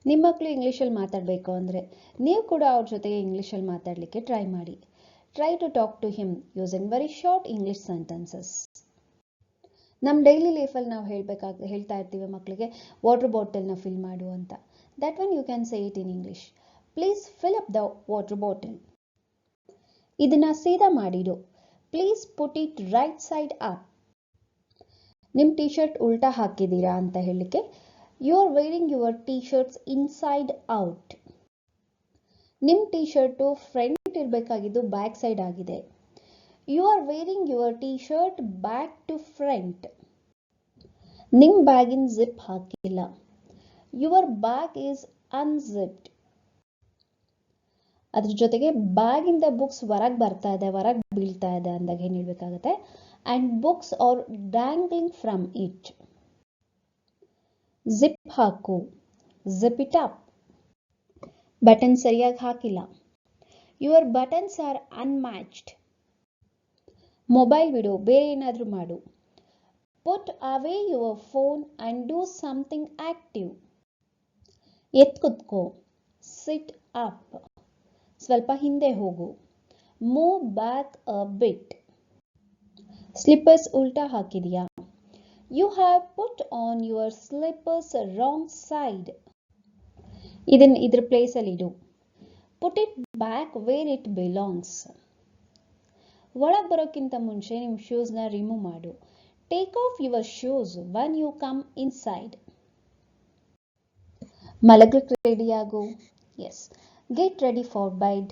ನಿಮ್ಮ ಮಕ್ಕಳು ಇಂಗ್ಲೀಷಲ್ಲಿ ಮಾತಾಡಬೇಕು ಅಂದರೆ ನೀವು ಕೂಡ ಅವ್ರ ಜೊತೆಗೆ ಇಂಗ್ಲೀಷಲ್ಲಿ ಮಾತಾಡಲಿಕ್ಕೆ ಟ್ರೈ ಮಾಡಿ. Try to talk to him using very short English sentences. ನಮ್ಮ ಡೈಲಿ ಲೈಫಲ್ಲಿ ನಾವು ಹೇಳ್ತಾ ಇರ್ತೀವಿ ಮಕ್ಕಳಿಗೆ ವಾಟರ್ ಬಾಟಲ್ನ ಫಿಲ್ ಮಾಡು ಅಂತ. That one you can say it in English. Please fill up the water bottle. ಇದನ್ನ ಸೀದಾ ಮಾಡಿಡು. Please put it right side up. ನಿಮ್ಮ ಟೀ ಶರ್ಟ್ ಉಲ್ಟಾ ಹಾಕಿದ್ದೀರಾ ಅಂತ ಹೇಳಲಿಕ್ಕೆ you are wearing your T shirts inside out. ನಿಮ್ಮ ಟೀ ಶರ್ಟು ಫ್ರಂಟ್ ಇರಬೇಕಾಗಿದ್ದು ಬ್ಯಾಕ್ ಸೈಡ್ ಆಗಿದೆ. You are wearing your T shirt back to front. ನಿಮ್ಮ ಬ್ಯಾಗಿನ ಜಿಪ್ ಹಾಕಿಲ್ಲ. Your bag is unzipped. ಅದ್ರ ಜೊತೆಗೆ ಬ್ಯಾಗಿಂದ ಬುಕ್ಸ್ ಹೊರಗೆ ಬರ್ತಾ ಇದೆ, ಹೊರಗೆ ಬೀಳ್ತಾ ಇದೆ ಅಂದಾಗ ಏನು ಹೇಳ್ಬೇಕಾಗತ್ತೆ? And books are dangling from it. Zip ಹಾಕು. Zip it up. ಬಟನ್ ಸರಿಯಾಗಿ ಹಾಕಿಲ್ಲ. Your buttons are unmatched. Mobile ಬಿಡು, ಬೇರೆ ಏನಾದರೂ ಮಾಡು. Put away your phone and do something active. ಎದ್ದು ಕೂತ್ಕೋ. Sit up. ಸ್ವಲ್ಪ ಹಿಂದೆ ಹೋಗು. Move back a bit. Slippers ಉಲ್ಟಾ ಹಾಕಿದೆಯಾ? You have put on your slippers wrong side. ಇದ್ರ ಪ್ಲೇಸಲ್ಲಿ ಇಡು. Put it back where it belongs. ಒಳಗೆ ಬರೋಕ್ಕಿಂತ ಮುಂಚೆ ನಿಮ್ಮ ಶೂಸ್ನ ರಿಮೂವ್ ಮಾಡು. Take off your shoes when you come inside. ಮಲಗಕ್ಕೆ ರೆಡಿ ಆಗು. Yes, get ready for bed.